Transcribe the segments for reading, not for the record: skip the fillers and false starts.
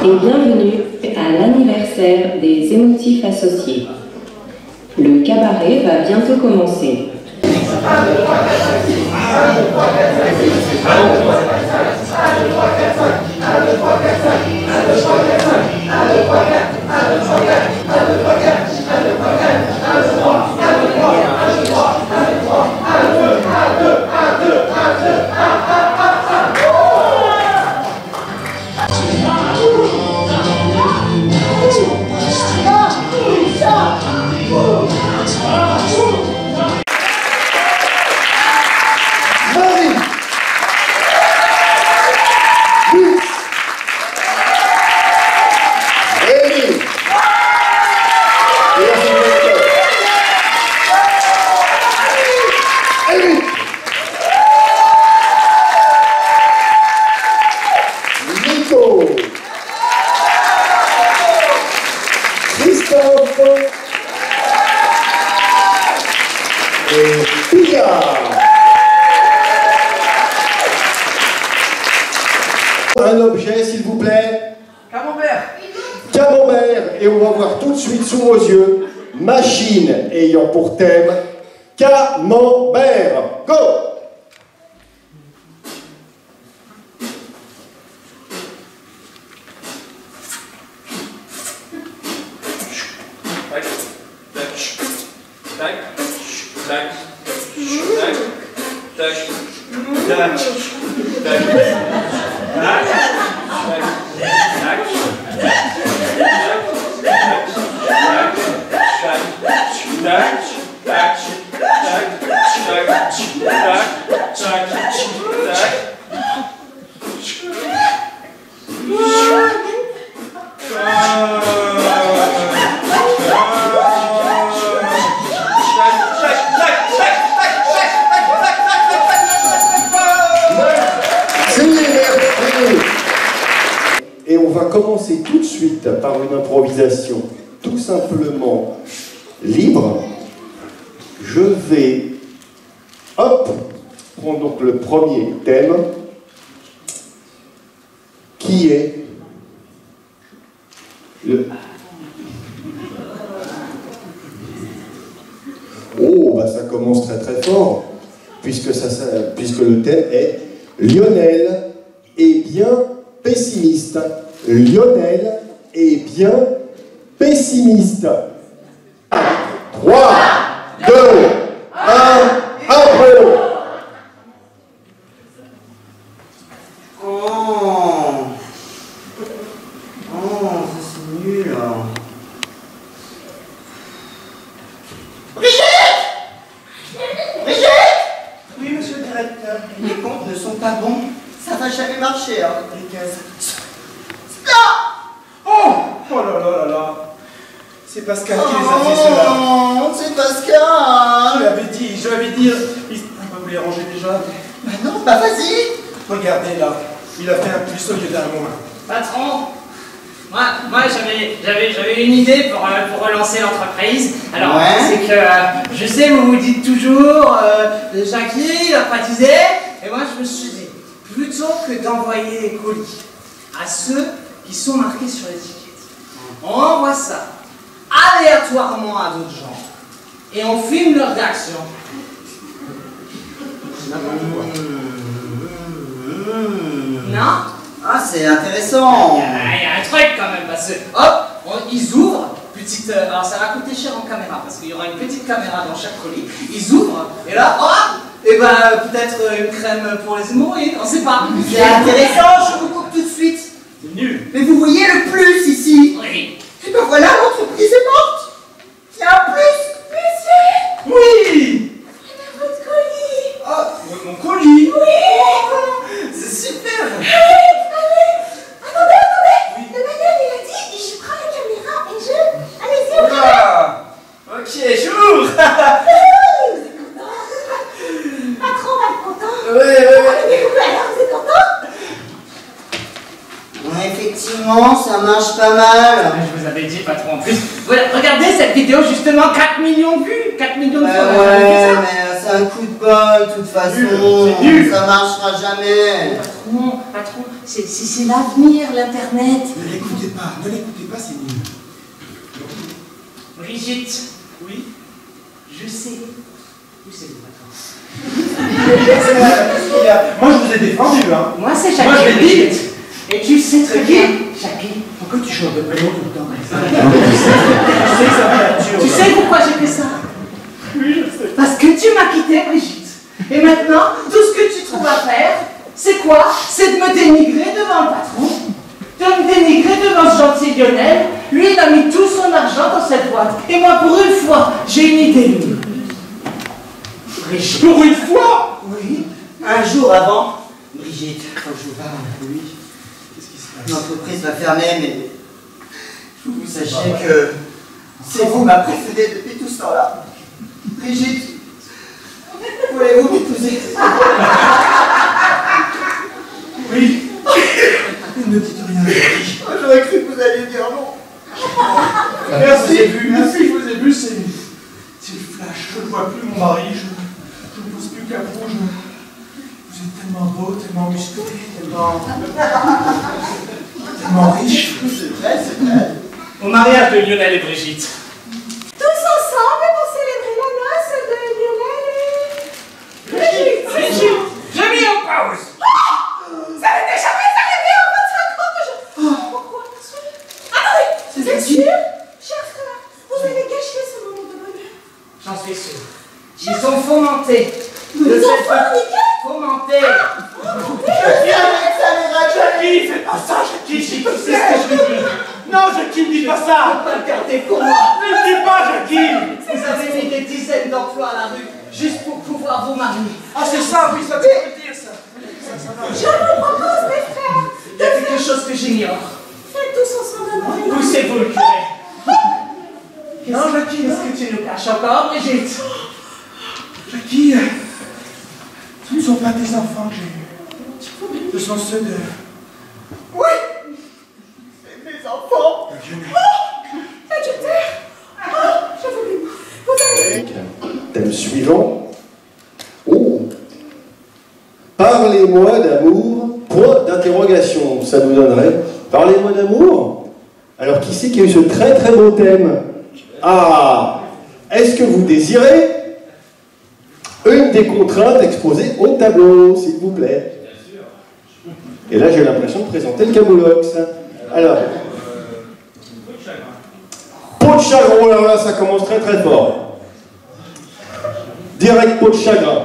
et bienvenue à l'anniversaire des émotifs associés. Le cabaret va bientôt commencer. Un objet, s'il vous plaît. Camembert. Camembert. Et on va voir tout de suite sous vos yeux, machine ayant pour thème Camembert. Go! Et on va commencer tout de suite par une improvisation tout simplement libre. Je vais, hop, prendre donc le premier thème, qui est le... Oh, bah ça commence très très fort, puisque le thème est Lionel est bien pessimiste. Lionel est bien pessimiste. 3, 2, 1, impro. Oh, ça c'est nul. Brigitte! Brigitte! Oui, monsieur le directeur, les comptes ne sont pas bons. Ça va jamais marcher, hein, les cases. Oh là là là là. C'est Pascal qui les a fait cela. Oh, c'est Pascal. Je l'avais dit. Vous les rangez déjà? Bah non, bah vas-y. Regardez là, il a fait un plus au lieu d'un moins. Patron, moi j'avais une idée pour relancer l'entreprise. Alors, c'est que je sais, vous vous dites toujours Jackie, il a pratisé. Et moi je me suis dit, plutôt que d'envoyer les colis à ceux qui sont marqués sur l'étiquette, on envoie ça aléatoirement à d'autres gens et on filme leur réaction. Non? Ah, c'est intéressant. Il y a un truc quand même, parce que hop, ils ouvrent, petite. Alors ça va coûter cher en caméra, parce qu'il y aura une petite caméra dans chaque colis. Ils ouvrent, et là, et ben peut-être une crème pour les hémorroïdes, on sait pas. C'est intéressant, je vous coupe tout de suite. C'est nul. Mais vous voyez le plus ici? Oui. Et ben voilà, l'entreprise est morte. Il y a un plus. Monsieur. Oui. Votre colis. Oh, mon colis. Oui. C'est super. Attendez. Le madame, il a dit, je prends la caméra et je... Allez-y, on va. Ok, jour. Vous êtes content? Patron va être content. Ouais. Alors, vous êtes content? Effectivement, ça marche pas mal. Je vous avais dit, patron, en plus. Voilà, regardez cette vidéo, justement, 4 millions de vues. 4 millions de vues. Ouais, mais c'est un coup de bol, de toute façon. C'est nul. Ça marchera jamais. Patron, c'est l'avenir, l'Internet. Ne l'écoutez pas, c'est nul. Brigitte, Oui. je sais où c'est le patron. Moi, je vous ai défendu, hein. Moi, c'est Jackie. Moi, je l'ai dit. Et tu sais très bien, Jackie. Pourquoi tu changes de prénom tout le temps? Tu sais pourquoi j'ai fait ça? Oui, je sais. Parce que tu m'as quitté, Brigitte. Et maintenant, tout ce que tu trouves à faire, c'est quoi? C'est de me dénigrer devant le patron. De me dénigrer devant ce gentil Lionel. Lui, il a mis tout son argent dans cette boîte. Et moi, pour une fois, j'ai une idée libre. Brigitte. Pour une fois? Oui. Un jour avant, Brigitte, quand je vous parle, Oui. Qu'est-ce qui se passe? l'entreprise va fermer, mais il faut que vous sachiez que c'est vous ma préférée depuis tout ce temps-là. Brigitte, voulez-vous m'épouser? Oui. Ne dites rien. J'aurais cru que vous alliez dire non. Merci, je vous ai vu, c'est le flash. Je ne vois plus mon mari, je ne pose plus qu'à vous. Vous êtes tellement beau, tellement musclé, tellement riche. C'est vrai, c'est vrai. Au mariage de Lionel et Brigitte. Tous ensemble pour célébrer la noce de Lionel et... Brigitte, j'ai mis en pause. Ça n'était jamais arrivé en 25 ans que je... Pourquoi? Attendez, vous êtes sûr? Cher frère, vous avez gâché ce moment de bonheur. J'en suis sûr. Ils ont fomenté. Ils ont forniqué? Fomenté. Jackie, fais pas ça, Jackie, tu sais ce que je veux. Non, Jackie, ne dis pas ça. Regardez pour moi. Ne le dis pas, Jackie. Vous avez mis des dizaines d'emplois à la rue juste pour pouvoir vous marier. Ah, c'est ça, oui, ça veut dire ça. Je vous propose, mes frères, Il y a quelque chose que j'ignore. faites tous ensemble un mariage. Poussez-vous le curé. Non, Jackie, qu'est-ce que tu nous caches encore, Brigitte? Jackie, ce ne sont pas tes enfants que j'ai eus. Ce sont ceux de... Oui, c'est mes enfants. Adjecteur. Je vous avez... Thème suivant. Oh. Parlez-moi d'amour. Point d'interrogation. Ça nous donnerait. Parlez-moi d'amour. Alors, qui c'est qui a eu ce très très beau thème? Ah. Est-ce que vous désirez une des contraintes exposées au tableau, s'il vous plaît? Et là, j'ai l'impression de présenter le Camoulox. Alors, peau de chagrin. Oh là là, ça commence très très fort. Direct peau de chagrin.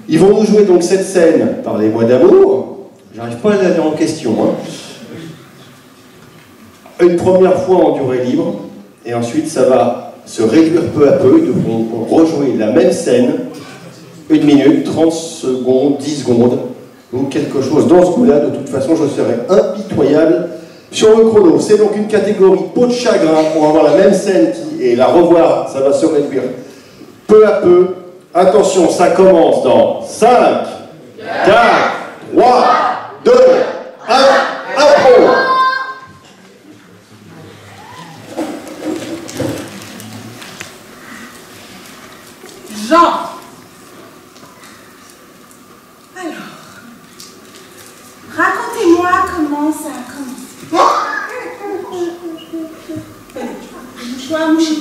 Ils vont nous jouer donc cette scène. Parlez-moi d'amour. J'arrive pas à la dire en question. Hein. Une première fois en durée libre, et ensuite ça va se réduire peu à peu. Ils devront rejouer la même scène. 1 minute, 30 secondes, 10 secondes, ou quelque chose dans ce coup-là. De toute façon, je serai impitoyable sur le chrono. C'est donc une catégorie peau de chagrin. On va avoir la même scène et la revoir, ça va se réduire peu à peu. Attention, ça commence dans 5, 4, 3, 2, 1, impro. Jean. Alors, racontez-moi comment ça a commencé. Mouchoir, mouché.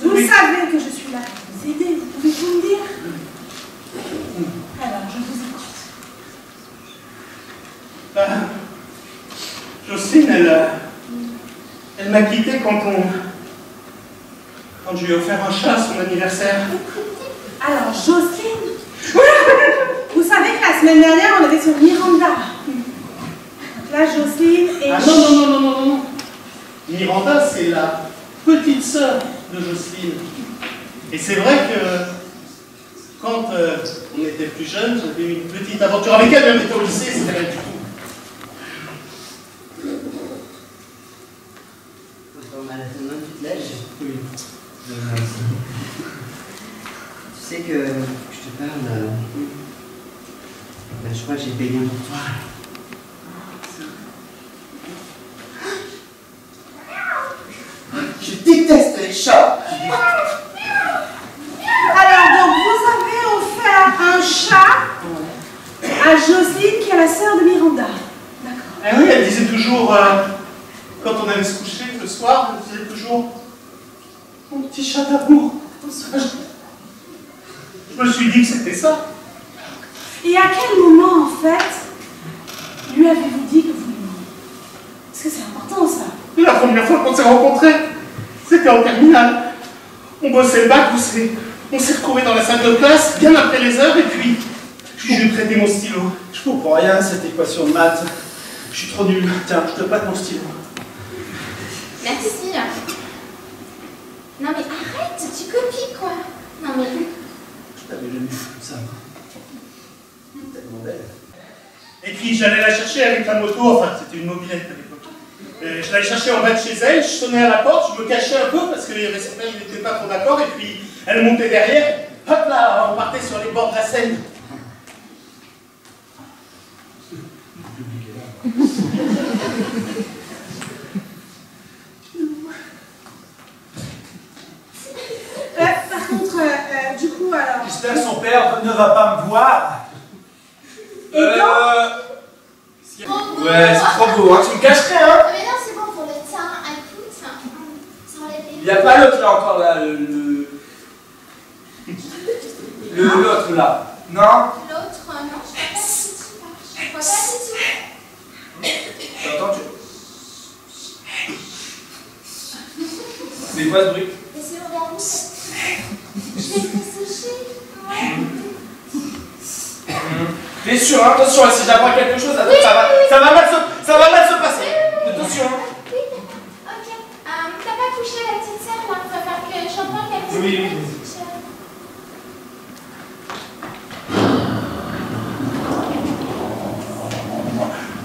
Vous savez que je suis là pour vous aider, vous pouvez tout me dire. Alors, je vous écoute. Jocelyne, elle m'a quitté quand je lui ai offert un chat à son anniversaire. Alors, Jocelyne, vous savez que la semaine dernière, on était sur Miranda. Donc là, Jocelyne et... Ah non. Miranda, c'est la petite sœur de Jocelyne. Et c'est vrai que quand on était plus jeunes, j'avais eu une petite aventure avec elle, même était au lycée, c'était rien du tout. Quand ma main tu te lèches. Oui. Tu sais que je te parle. Ben, je crois que j'ai payé un pour toi. Je déteste les chats. toujours, quand on allait se coucher le soir, je disais toujours mon petit chat d'amour. Je me suis dit que c'était ça. Et à quel moment, en fait, lui avez-vous dit que vous l'aimiez? Parce que c'est important, ça. La première fois qu'on s'est rencontrés, c'était en terminale. On bossait le bac, on s'est retrouvés dans la salle de classe, bien après les heures, et puis je lui ai prêté mon stylo. Je comprends rien à cette équation de maths. Je suis trop nul. Tiens, je te prête mon stylo. Merci. Non mais arrête, tu copies quoi. Non mais... Je t'avais jamais vu comme ça. Tellement belle. Et puis j'allais la chercher avec la moto, enfin c'était une mobilette à l'époque. Je l'allais chercher en bas de chez elle, je sonnais à la porte, je me cachais un peu parce que les récepteurs n'étaient pas trop d'accord, et puis elle montait derrière, hop là, on partait sur les bords de la Seine. Par contre, du coup, alors... J'espère que son père ne va pas me voir. Et donc Ouais, c'est trop beau, hein, tu me cacherais, hein. Mais non, c'est bon pour le tien, écoute, sans les Il n'y a pas l'autre là encore, là, l'autre là. Non? L'autre, non, je vois pas du tout. T'entends, c'est quoi ce bruit? Mais c'est mon vernis. Je vais te sécher. T'es sûr, hein? Attention, si j'apprends quelque chose, attends, ça va mal se passer. Attention, hein? Oui, ok. T'as pas couché la petite sœur là? Va falloir que j'entende quelque chose. Oui.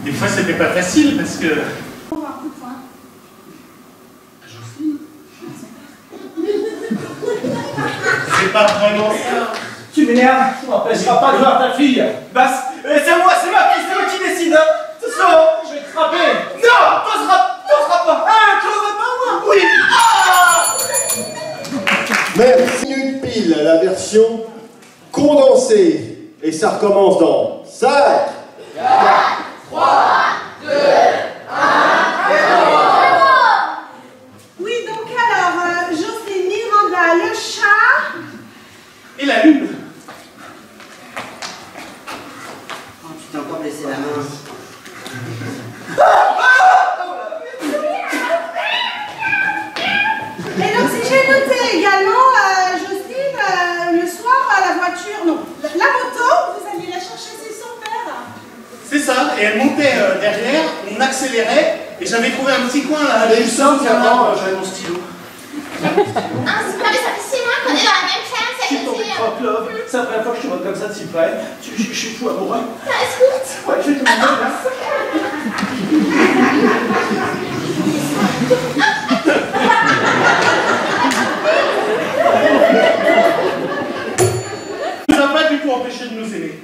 Des fois, c'était pas facile parce que. On va un coup de poing. C'est pas vraiment ça. Tu m'énerves, tu m'empêcheras pas de voir ta fille. Bah, c'est moi qui décide, hein. Attention, je vais te frapper. Non, t'oseras pas. Ah, tu oseras pas, moi. Oui. Merci, minutes pile, la version condensée. Et ça recommence dans 5, 4, 3, 2, 1, Oui, donc alors, Jocelyne, Miranda, le chat... Et la lune. Oh, tu t'es encore blessé la main. Et donc, si j'ai noté également, Jocelyne, le soir, à la voiture, non, la moto, vous alliez la chercher chez son père. C'est ça, et elle montait derrière, on accélérait, et j'avais trouvé un petit coin là, Allez, juste simple, avant, j'avais mon stylo. Ah, c'est pas mais ça fait 6 mois qu'on est dans la même classe, Je suis tombé croque love. C'est la première fois que je te vois comme ça de si près. Je suis fou amoureux. Ça escoute. Ouais, je vais te demander là. Ça n'a pas du tout empêché de nous aimer.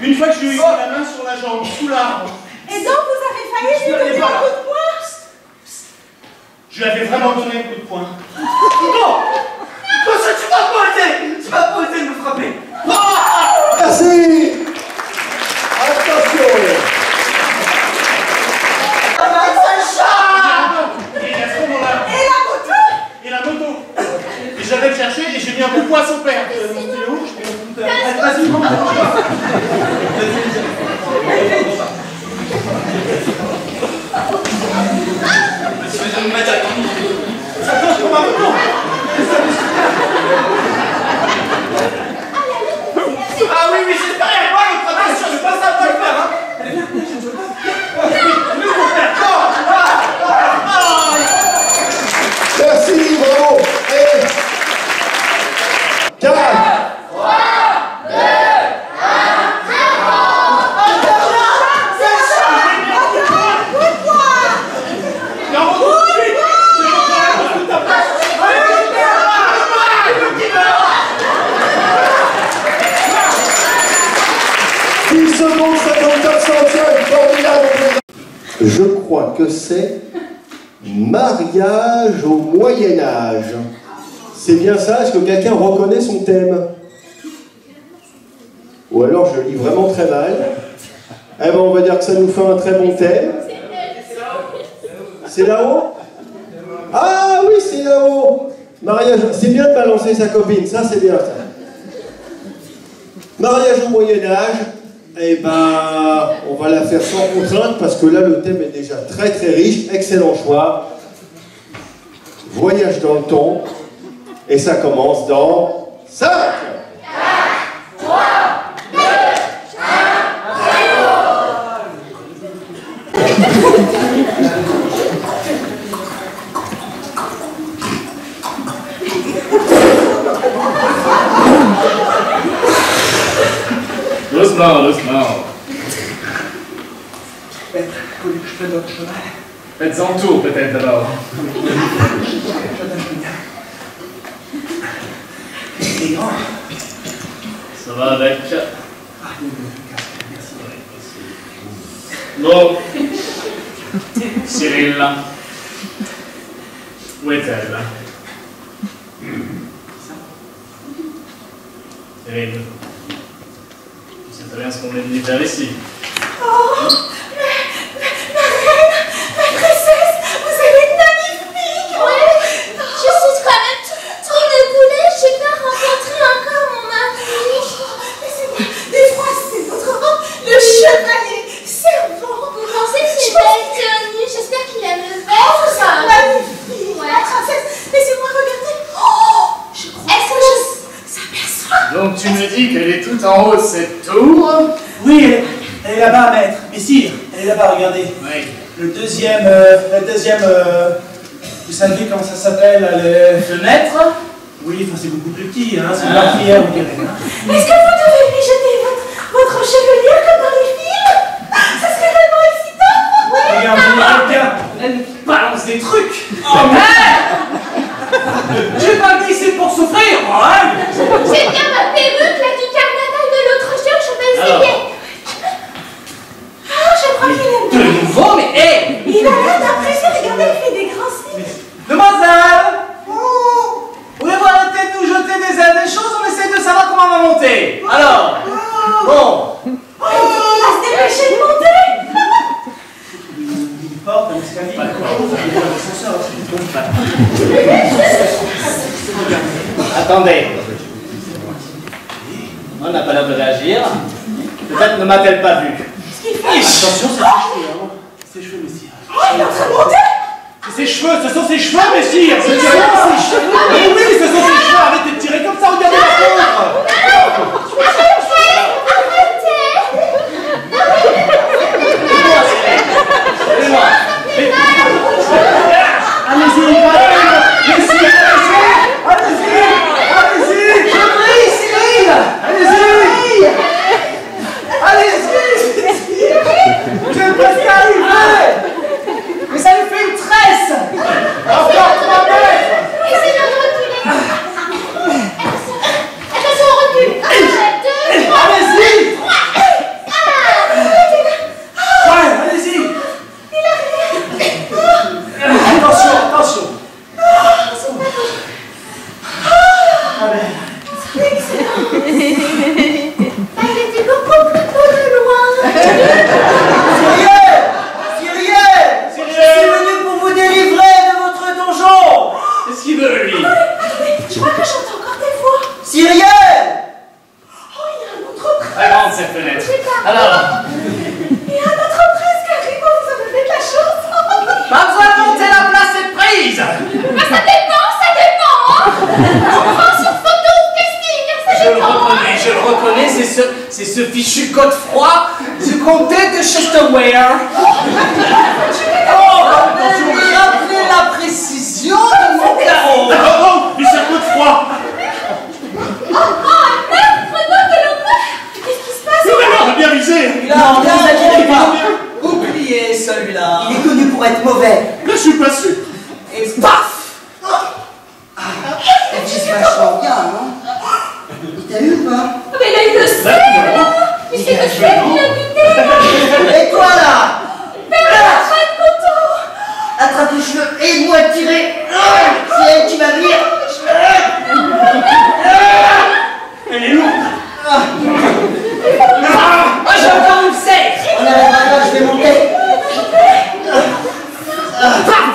Une fois que je lui ai mis la main sur la jambe, sous l'arbre, Et donc, vous avez failli lui donner un coup de poing. je lui avais vraiment donné un coup de poing. Non! Parce que tu m'as pas osé de me frapper. Merci. Attention. Et à ce moment-là, Et la moto. et la moto. Et j'allais le chercher et j'ai mis un coup de poing à son père. Mon stylo, je mets un coup de Vas-y, monte. Ah oui, mais c'est derrière moi le problème, je sais pas ça va le faire, hein. Merci, bravo. Et 4, 3, 2, 1, 10 secondes, 54 centièmes, formidable. Je crois que c'est mariage au Moyen-Âge. C'est bien ça? Est-ce que quelqu'un reconnaît son thème? Ou alors je lis vraiment très mal. Eh ben on va dire que ça nous fait un très bon thème. C'est là-haut? Ah oui, c'est là-haut. Mariage, c'est bien de balancer sa copine, ça c'est bien ça. Mariage au Moyen-Âge, eh ben, on va la faire sans contrainte parce que là le thème est déjà très très riche. Excellent choix. Voyage dans le temps. Et ça commence dans 5, 4, 3, 2, 1. Doucement, doucement. Je prenne votre cheval. Faites-en tour peut-être d'abord. C'est grand. Ça va avec. Merci. Bon. Cyril. Où est-elle? Cyril. Tu sais très bien ce qu'on est venu faire ici. Oh, ma reine, ma princesse, vous êtes magnifique. Ouais, je suis quand même trop déboulée. Je n'ai pas rencontré encore mon mari. Laissez-moi, des fois, c'est votre robe, le chevalier servant. Vous pensez que c'est belle, Théonie? J'espère qu'il aime le verre. Oh, c'est magnifique. Ouais. Ma princesse, laissez-moi regarder. Oh, je crois que je s'aperçoit. Donc tu me dis qu'elle est tout en haut de cette tour? Oui, elle est là-bas, maître. Messire, elle est là-bas, regardez. Oui. Le deuxième, vous savez comment ça s'appelle, le fenêtre? Oui, enfin c'est beaucoup plus petit, hein, c'est une meurtrière, vous direz. Hein. Est-ce que vous devez lui jeter votre chevelure comme dans les films? Ça serait vraiment excitant. Regardez, quelqu'un. Elle nous balance des trucs. Oh merde! J'ai pas dit c'est pour souffrir, moi, hein? J'aime bien ma perruque, là, du carnaval de l'autre jour. Je vais essayer. Ah, je crois qu'il aime De bien. nouveau, mais hé! Il a l'air d'apprécier. Regardez, il fait des grands signes. Demoiselle! Voulez-vous arrêter de nous jeter des choses? On essaie de savoir comment on va monter. Alors, bon. Oh, il va se dépêcher de monter. Une porte, un escalier. Pas de quoi. Attendez. On n'a pas l'air de réagir. Peut-être ne m'a-t-elle pas vu. Attention, c'est ses cheveux, hein. Ses cheveux, messire. Oh, il est en train de monter. C'est ses cheveux, ce sont ses cheveux, messire. Ce sont ses cheveux. Mais oui, ce sont ses cheveux. Arrêtez de tirer comme ça, regardez la pauvre. Allez-y, messire, allez-y. Je prie, Cyril! Allez-y. Allez-y. J'aime pas ce qui arrive. Mais ça lui fait une tresse! Encore 3 mètres. Essayez de reculer. Attention, on recule. 1, 2, 3. Allez-y. Ouais, allez-y. Attention, attention. Elle était beaucoup plus beau de loin. Cyrielle, je suis venu pour vous délivrer de votre donjon. Qu'est-ce qu'il veut, lui? Je crois que j'entends encore des voix. Cyrielle. Oh, il y a un autre prince. Très grande cette fenêtre. Alors, Il y a un autre prince qui arrive. Vous avez fait de la chance. Pas besoin de monter, la place est prise! Ça dépend, ça dépend. On prend sur photo ou casting. je le reconnais, c'est ce fichu Godefroy Du comté de Chesterware. Oh, rappelez la précision de mon carreau. Oh, mais c'est un peu de froid. Qu'est-ce qui se passe? Mais alors, on a bien visé. Non, ne vous inquiétez pas. Oubliez celui-là. Il est connu pour être mauvais. Là, je suis pas sûr. Et paf! Elle fait vachement bien, non? Il t'a eu ou pas? Mais il a eu le sel. Mais c'est le sel qui a buté. Et toi là? Arrête, Coton. Attrape les cheveux, aide-moi à tirer. C'est elle qui va venir. Elle est lourde. Ah, j'ai encore une serre. On arrive là, je vais monter. Paf!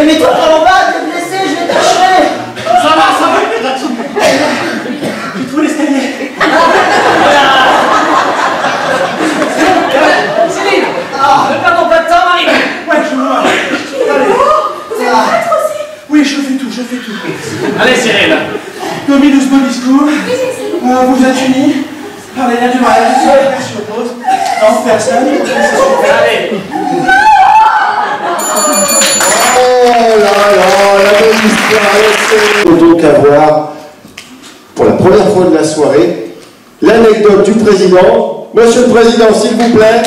mets-toi par en bas, t'es blessé, je vais t'achever. Ça va, tu trouves l'escalier. Céline, ne perdons pas de temps, Marie. Ouais, je vois. Allez. Vous êtes prêtre aussi? Oui, je fais tout. Allez, Cyril. Domi doucement discours. Vous êtes unis par les liens du mariage. Personne s'y oppose. Non, personne. Allez. Oh là là, la belle histoire. Il faut donc avoir, pour la première fois de la soirée, l'anecdote du président. Monsieur le Président, s'il vous plaît.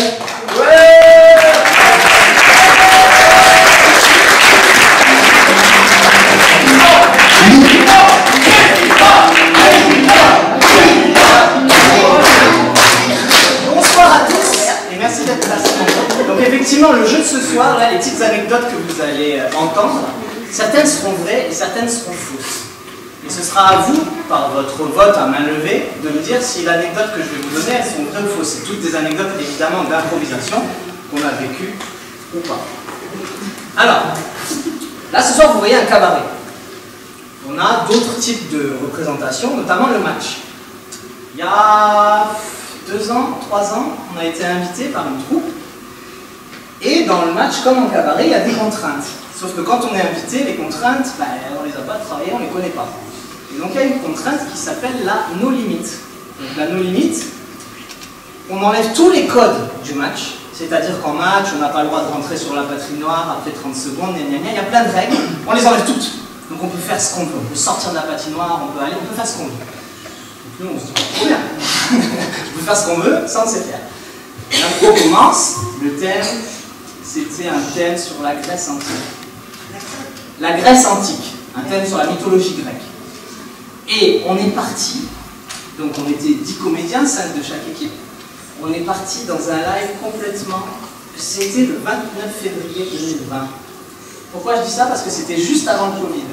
Bonsoir à tous et merci d'être là. Donc effectivement, le jeu de ce soir, là, les petites anecdotes que vous allez entendre, certaines seront vraies et certaines seront fausses. Et ce sera à vous, par votre vote à main levée, de me dire si l'anecdote que je vais vous donner, elles sont vraies ou fausses. C'est toutes des anecdotes évidemment d'improvisation qu'on a vécues ou pas. Alors, là ce soir vous voyez un cabaret. On a d'autres types de représentations, notamment le match. Il y a 2 ans, 3 ans, on a été invité par une troupe. Et dans le match, comme en cabaret, il y a des contraintes. Sauf que quand on est invité, les contraintes, on les a pas travaillées, on les connaît pas. Et donc il y a une contrainte qui s'appelle la no limit. Donc la no limit, on enlève tous les codes du match. C'est-à-dire qu'en match, on n'a pas le droit de rentrer sur la patinoire après 30 secondes, il y a plein de règles. On les enlève toutes. Donc on peut faire ce qu'on veut. On peut sortir de la patinoire, on peut aller, on peut faire ce qu'on veut. Donc nous, on se dit pas trop bien. On peut faire ce qu'on veut sans se faire. L'intro commence, le thème, c'était un thème sur la Grèce antique. La Grèce antique, un thème sur la mythologie grecque. Et on est parti, donc on était 10 comédiens, 5 de chaque équipe. On est parti dans un live complètement, c'était le 29 février 2020. Pourquoi je dis ça? Parce que c'était juste avant le Covid.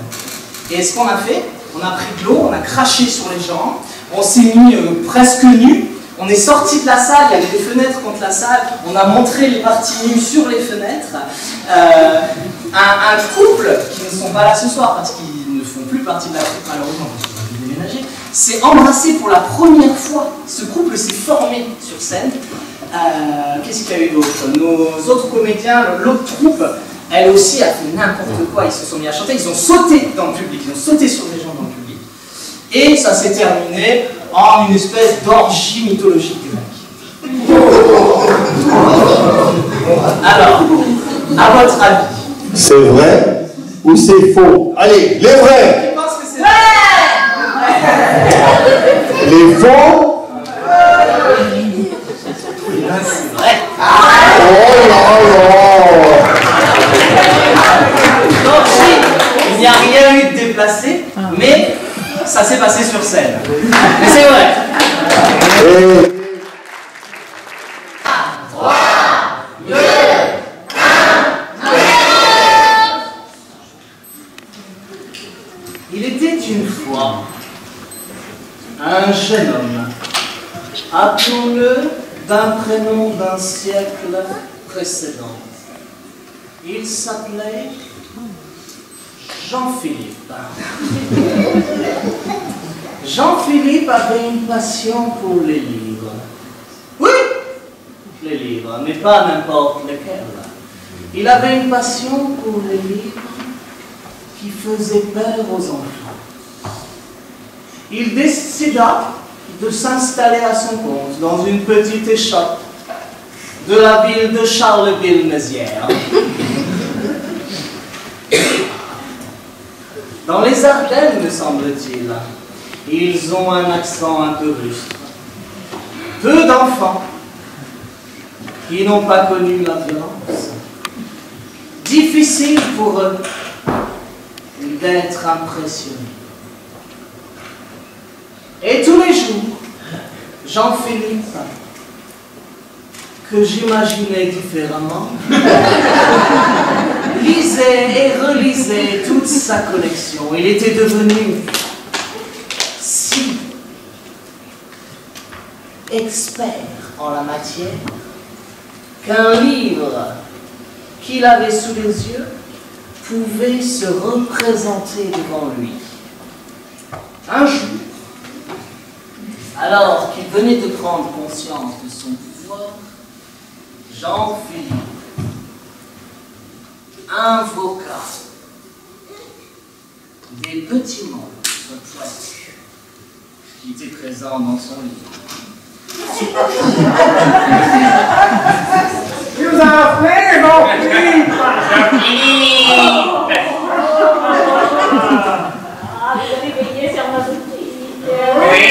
Et ce qu'on a fait, on a pris de l'eau, on a craché sur les gens, on s'est mis presque nus, on est sorti de la salle, il y avait des fenêtres contre la salle, on a montré les parties nues sur les fenêtres. Un couple, qui ne sont pas là ce soir parce qu'ils ne font plus partie de la troupe malheureusement, parce qu'ils ont dû déménager, s'est embrassé pour la première fois. Ce couple s'est formé sur scène. Qu'est-ce qu'il y a eu d'autre? Nos autres comédiens, l'autre troupe, elle aussi a fait n'importe quoi, ils se sont mis à chanter, ils ont sauté dans le public, ils ont sauté sur des gens dans le public. Et ça s'est terminé en une espèce d'orgie mythologique grecque. Alors, à votre avis, c'est vrai ou c'est faux? Allez, les vrais! je pense que c'est vrai. Les faux? C'est vrai. Oh là là! L'orgie, il n'y a rien eu de déplacé, mais ça s'est passé sur scène. Mais c'est vrai. Et... 3, 2, 1, Il était une fois un jeune homme, appelons-le d'un prénom d'un siècle précédent. Il s'appelait Jean-Philippe. Jean-Philippe avait une passion pour les livres. Oui, les livres, mais pas n'importe lesquels. Il avait une passion pour les livres qui faisaient peur aux enfants. Il décida de s'installer à son compte dans une petite échoppe de la ville de Charleville-Mézières. Dans les Ardennes, me semble-t-il, ils ont un accent un peu rustre. Peu d'enfants qui n'ont pas connu la violence. Difficile pour eux d'être impressionnés. Et tous les jours, Jean-Philippe, que j'imaginais différemment, lisait et relisait toute sa collection. Il était devenu si expert en la matière qu'un livre qu'il avait sous les yeux pouvait se représenter devant lui. Un jour, alors qu'il venait de prendre conscience de son pouvoir, Jean-Philippe invoqua des petits monstres pointus qui étaient présents dans son livre. Tu nous as appelé, Jean-Philippe! Ah, vous avez veillé sur ma boutique. Oui.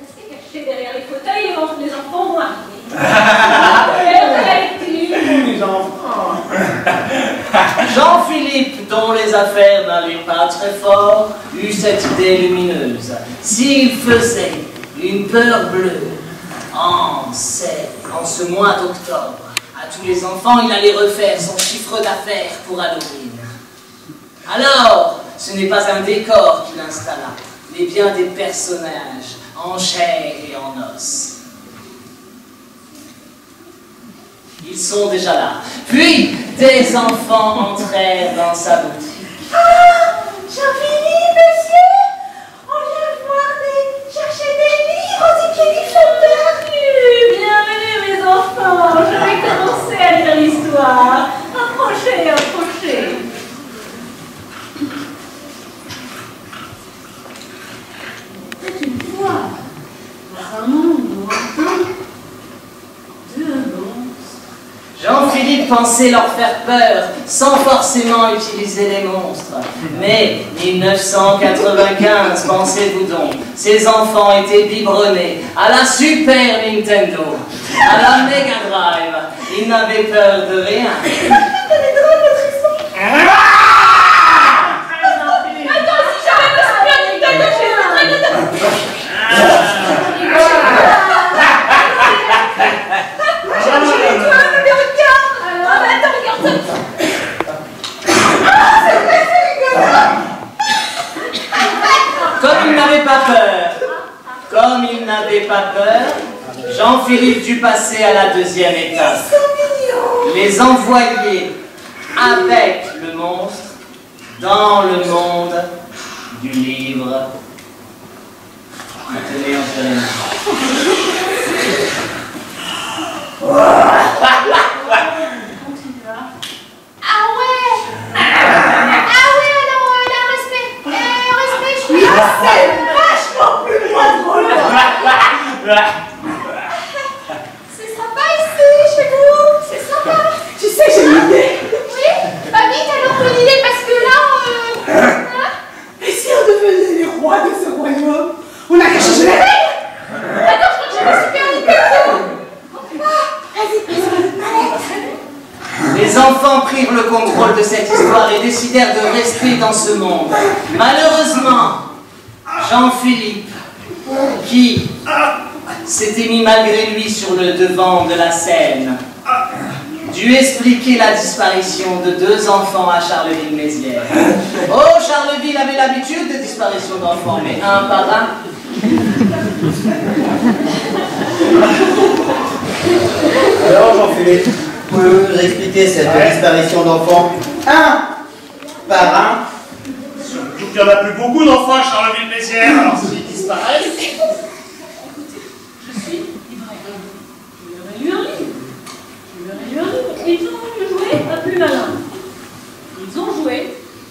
Restez caché derrière les fauteuils et les enfants vont arriver. Les enfants. Jean-Philippe, dont les affaires n'allaient pas très fort, eut cette idée lumineuse. S'il faisait une peur bleue en ce mois d'octobre, à tous les enfants, il allait refaire son chiffre d'affaires pour Halloween. Alors, ce n'est pas un décor qu'il installa, mais bien des personnages en chair et en os. Ils sont déjà là. Puis, des enfants entrèrent dans sa boutique. Ah, Jean-Philippe, monsieur, on vient chercher des livres, on dit qu'il fait peur. Bienvenue mes enfants, je vais commencer à lire l'histoire. Approchez, approchez. C'est une fois, dans un monde lointain, deux monstres. Jean-Philippe pensait leur faire peur, sans forcément utiliser les monstres. Mais 1995, pensez-vous donc, ces enfants étaient biberonnés à la Super Nintendo, à la Mega Drive. Ils n'avaient peur de rien. Comme il n'avait pas peur, Jean-Philippe dut passer à la deuxième étape. Les envoyer avec le monstre dans le monde du livre. Tenez entre les mains. Ah ouais, alors là, respect, je suis assez vachement plus loin drôle. C'est sympa ici, chez vous, c'est sympa. Tu sais, j'ai une idée. Oui, bah vite alors bonne idée parce que là, Et si on devenait les rois de ce royaume? On n'a qu'à changer les règles. attends, je crois que j'ai ma super Nintendo. Vas-y, Les enfants prirent le contrôle de cette histoire et décidèrent de rester dans ce monde. Malheureusement, Jean-Philippe, qui s'était mis malgré lui sur le devant de la scène, dut expliquer la disparition de deux enfants à Charleville-Mézières. Oh, Charleville avait l'habitude de disparition d'enfants, mais un par un. Alors, Jean-Philippe, pouvez-vous nous expliquer cette disparition d'enfants un par un? Surtout qu'il n'y en a plus beaucoup d'enfants à Charleville-Mézières, alors s'ils disparaissent. Écoutez, je suis libraire. Je lui ai lu un livre. Ils ont voulu jouer à plus malin. Ils ont joué.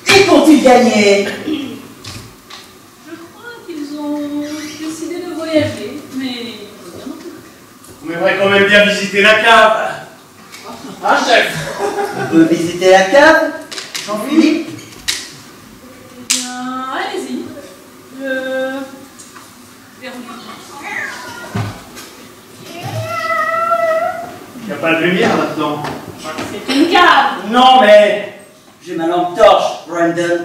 Et qu'ont-ils gagné? Je crois qu'ils ont décidé de voyager, mais rien non plus. On aimerait quand même bien visiter la cave. Hein, chef? On peut visiter la cave, Jean-Philippe? Eh bien, allez-y. Il n'y a pas de lumière là-dedans. C'est une cave. Non, mais j'ai ma lampe torche, Brandon.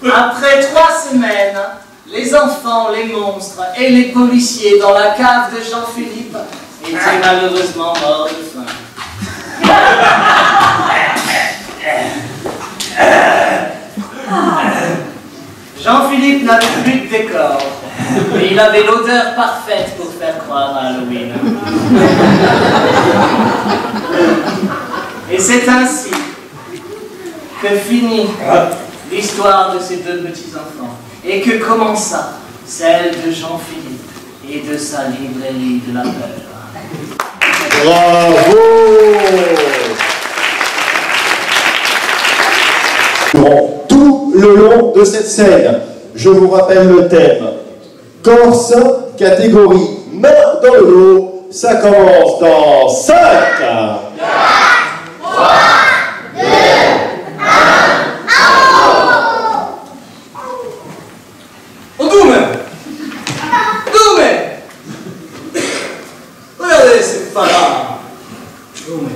Après 3 semaines, les enfants, les monstres et les policiers dans la cave de Jean-Philippe étaient malheureusement morts de faim. Jean-Philippe n'avait plus de décor. Et il avait l'odeur parfaite pour faire croire à Halloween. Et c'est ainsi que finit l'histoire de ces deux petits-enfants et que commença celle de Jean-Philippe et de sa librairie de la peur. Bravo! Durant tout le long de cette scène, je vous rappelle le thème. Corse, catégorie main dans le lot, ça commence dans 5, 4, 3, 2, 1, Doume! Regardez, c'est pas là. Doume.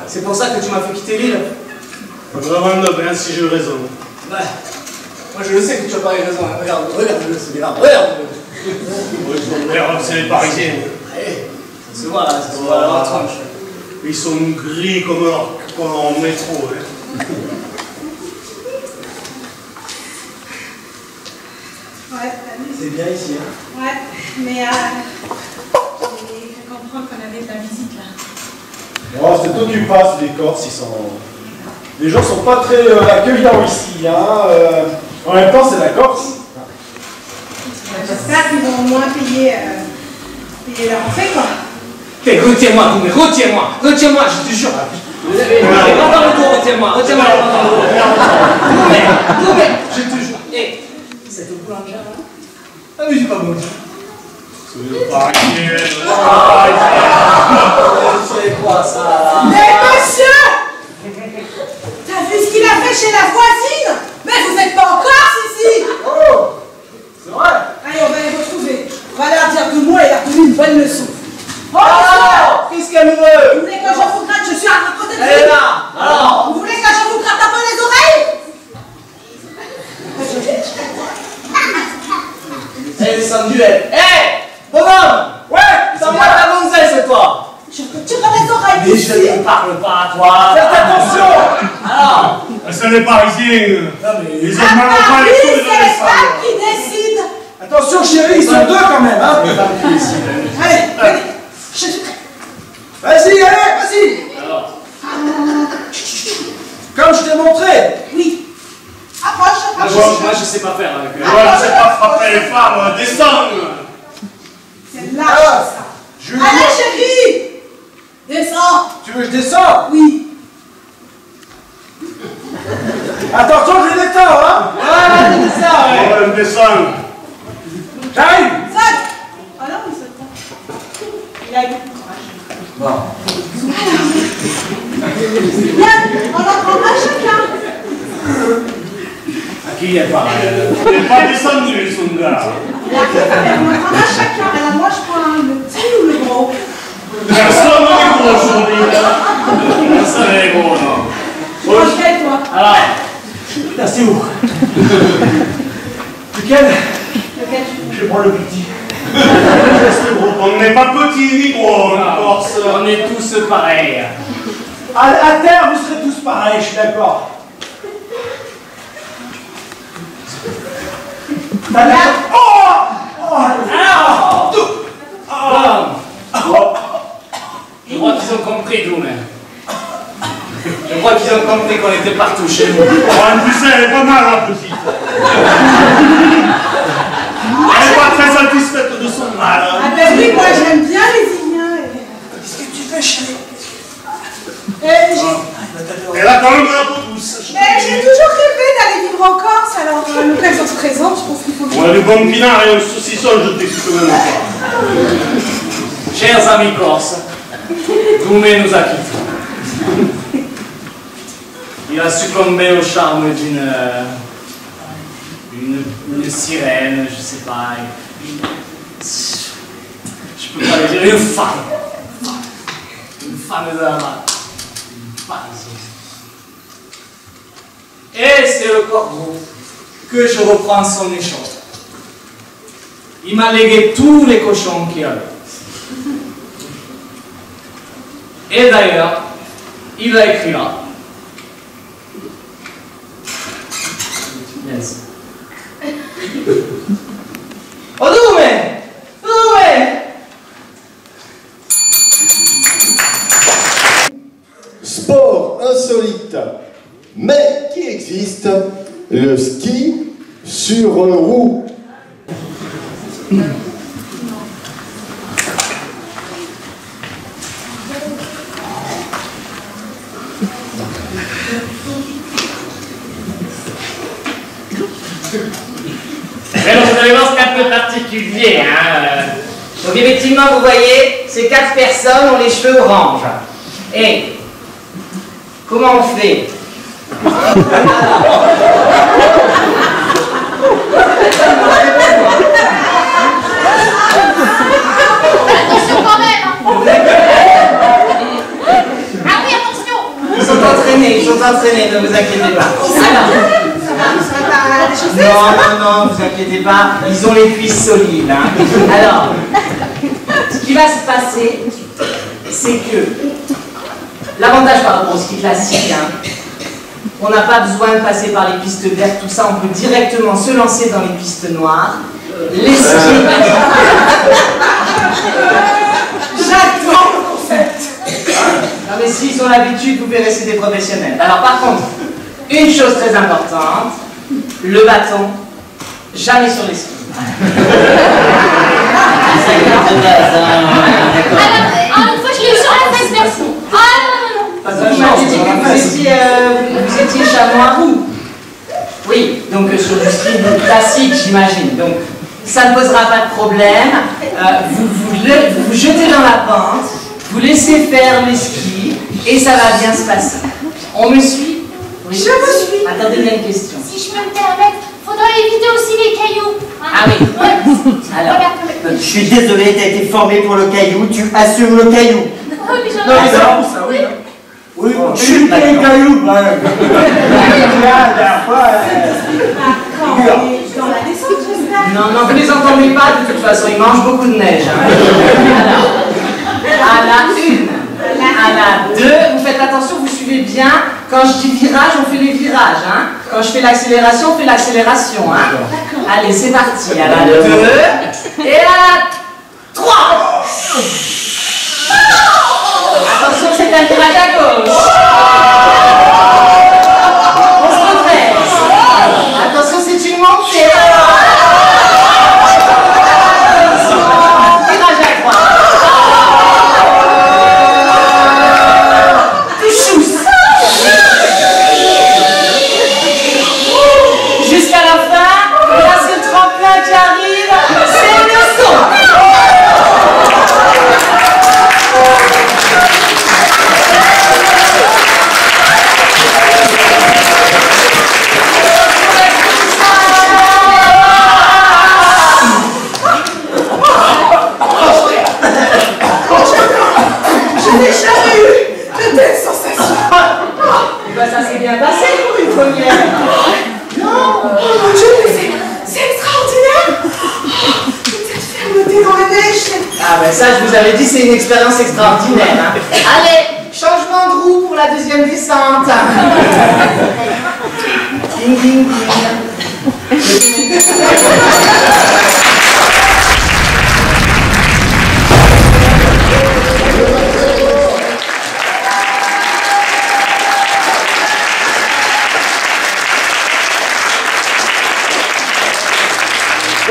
C'est pour ça que tu m'as fait quitter l'île. Vraiment, bien si j'ai eu raison. Ouais. Moi je le sais que tu as pas eu raison. Regarde-le, c'est grave. Regarde-le. C'est les Parisiens. Ouais. Ça se voit là, ça se voit à leur tronche. Ils sont gris comme en métro. Hein. Ouais, c'est bien ici. Hein. Ouais, mais j'ai fait comprendre qu'on avait de la visite là. Oh, c'est occupant, c'est les Corses, ils sont... Les gens sont pas très accueillants ici, hein. En même temps, c'est la Corse. J'espère qu'ils vont au moins payer leur entrée, quoi. Retiens-moi, Doume, retiens-moi, je te jure. Pas dans le dos, retiens-moi, pas dans le dos. Doume, je te jure. Hé, cette boulangère là. Ah mais c'est pas bon. C'est les Parisiens. C'est quoi ça? Mais monsieur! T'as vu ce qu'il a fait chez la voisine? Mais vous êtes pas en Corse ici! Oh! C'est vrai? Allez, on va les retrouver. On va leur dire que moi, il a donné une bonne leçon. Oh, qu'est-ce qu'elle veut? vous voulez que je vous gratte? Je suis à côté de vous. Elle est là! Alors! Vous voulez que je vous gratte un peu les oreilles? Elle est descendue, elle. Hé! Bonhomme! Ouais! Ça va ta gonzesse, toi! Je te tire dans les oreilles. Mais je ne parle pas à toi! Faites attention! Alors! C'est les Parisiens. Non mais... Ils ont mal au pas les couilles de c'est les femmes qui décident. Attention, chérie, ils sont deux quand même, hein. Allez, allez. Vas-y, allez, vas-y. Alors? Comme je t'ai montré. Oui. Approche, approche. Moi, je sais pas faire avec eux. Je ne sais pas frapper les femmes, descends. C'est lâche, ça. Allez, chérie. Descends. Tu veux que je descende? Oui. Attention, je les détends, hein. Ouais, c'est ça, ouais. Ouais, descends. J'arrive. Saute. Ah non, il saute pas. Il a eu beaucoup de courage. Bon. Bien, on en prendra chacun. À qui elle parle? On n'est pas descendu, son gars. On en prendra chacun. Alors moi, je prends le petit ou le gros. Personne n'est gros aujourd'hui. Personne n'est gros, non. Mange toi. Alors, là, c'est où? Lequel? Lequel tu veux? Je prends le petit. On n'est pas petit ni gros en Corse. On est tous pareils. À terre, vous serez tous pareils, je suis d'accord. T'as la... Oh! Oh! Alors! Je crois qu'ils ont compris, Doume. Je crois qu'ils ont compris qu'on était partout chez nous. En plus, elle est pas mal, la petite. Elle n'est pas très satisfaite de son mal. Ah ben oui, moi j'aime bien les Iliens. Qu'est-ce que tu fais, chérie? Elle a quand même un peu douce. J'ai toujours rêvé d'aller vivre en Corse, alors l'occasion se présente, je pense qu'il faut que On a du bon pinard et un saucisson, je t'explique même pas. Chers amis corses, Doume nous a quittés. Il a succombé au charme d'une sirène, je sais pas. Je peux pas le dire, une femme. Une femme de la main. Et c'est le corbeau que je reprends son échange. Il m'a légué tous les cochons qu'il y avait. Et d'ailleurs, il a écrit là. Yes. Oh, dove? Dove? Sport insolite, mais qui existe, le ski sur roue. Alors, vous allez voir, c'est un peu particulier. Hein. Donc, effectivement, vous voyez, ces 4 personnes ont les cheveux orange. Et comment on fait? Attention quand même. Ah oui, attention. Ils sont entraînés, ne vous inquiétez pas. Alors, non, vous inquiétez pas, ils ont les cuisses solides. Hein. Alors, ce qui va se passer, c'est que l'avantage par rapport au ski classique, hein, on n'a pas besoin de passer par les pistes vertes, tout ça, on peut directement se lancer dans les pistes noires. Les skis. J'adore le concept. Non mais s'ils ont l'habitude, vous verrez, c'est des professionnels. Alors par contre, une chose très importante, le bâton, jamais sur les skis. Une fois je l'ai eu sur la fesse, merci. Ah non. Vous m'avez dit que vous étiez chamois roux. Oui, donc sur du ski classique, j'imagine. Donc ça ne posera pas de problème. Vous jetez dans la pente, vous laissez faire les skis et ça va bien se passer. On me suit? Oui. Je me suis. Attendez, il y a une question. Si je peux me permettre, faudrait éviter aussi les cailloux. Hein. Ah oui. Ouais. Alors, Je suis désolé, t'as été formé pour le caillou, tu assumes le caillou. Oui, mais j'en ai Non, mais raison. ça, oui. Oui, je suis pas les cailloux, quand même. Dans la descente, j'espère. non, vous les entendez pas de toute façon, ils mangent beaucoup de neige. Hein. Alors, à la 1, à la 2, vous faites attention, vous suivez bien. Quand je dis virage, on fait les virages. Hein. Quand je fais l'accélération, on fait l'accélération. Hein. Allez, c'est parti. À la 2 et à la 3. Attention, c'est un virage à gauche. On se redresse. Attention, c'est une montée. Virage à droite. Jusqu'à la fin, là c'est le tremplin qui arrive, c'est le saut. Je n'ai jamais eu de telle sensation. Et ben ça s'est bien passé pour une première. Non, oh mon Dieu, mais c'est extraordinaire. Cette fermeté dans la neige. Ah ben ça je vous avais dit, c'est une expérience extraordinaire. Hein. Allez, changement de roue pour la deuxième descente. Ding ding ding.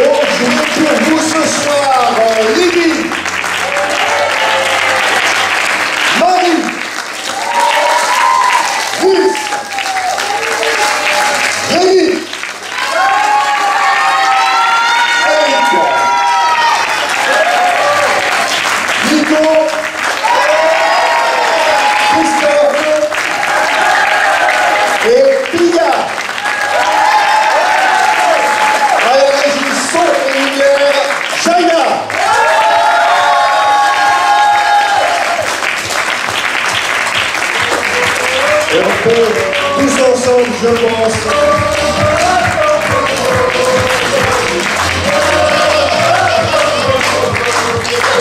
Bonjour pour vous ce soir, Lydie, Marie, Ruth, Rémi, Eric, Nico, Christophe et Pia. À la régie son et lumière, Chaya. Et on peut tous ensemble, je pense.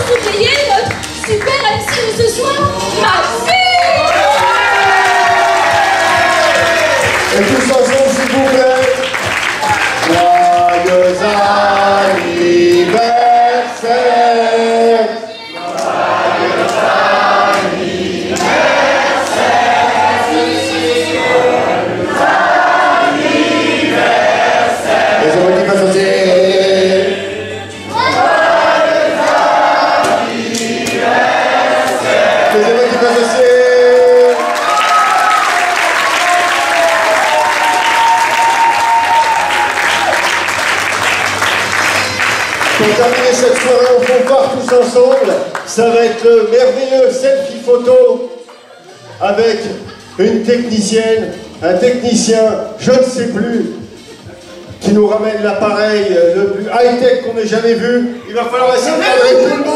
Vous payez notre super MC de ce soir, ma fille. Et tous ensemble, s'il vous plaît. Joyeux pour terminer cette soirée en fanfare tous ensemble, ça va être le merveilleux selfie photo avec une technicienne, un technicien, je ne sais plus, qui nous ramène l'appareil le plus high-tech qu'on ait jamais vu. Il va falloir essayer de cadrer tout le monde.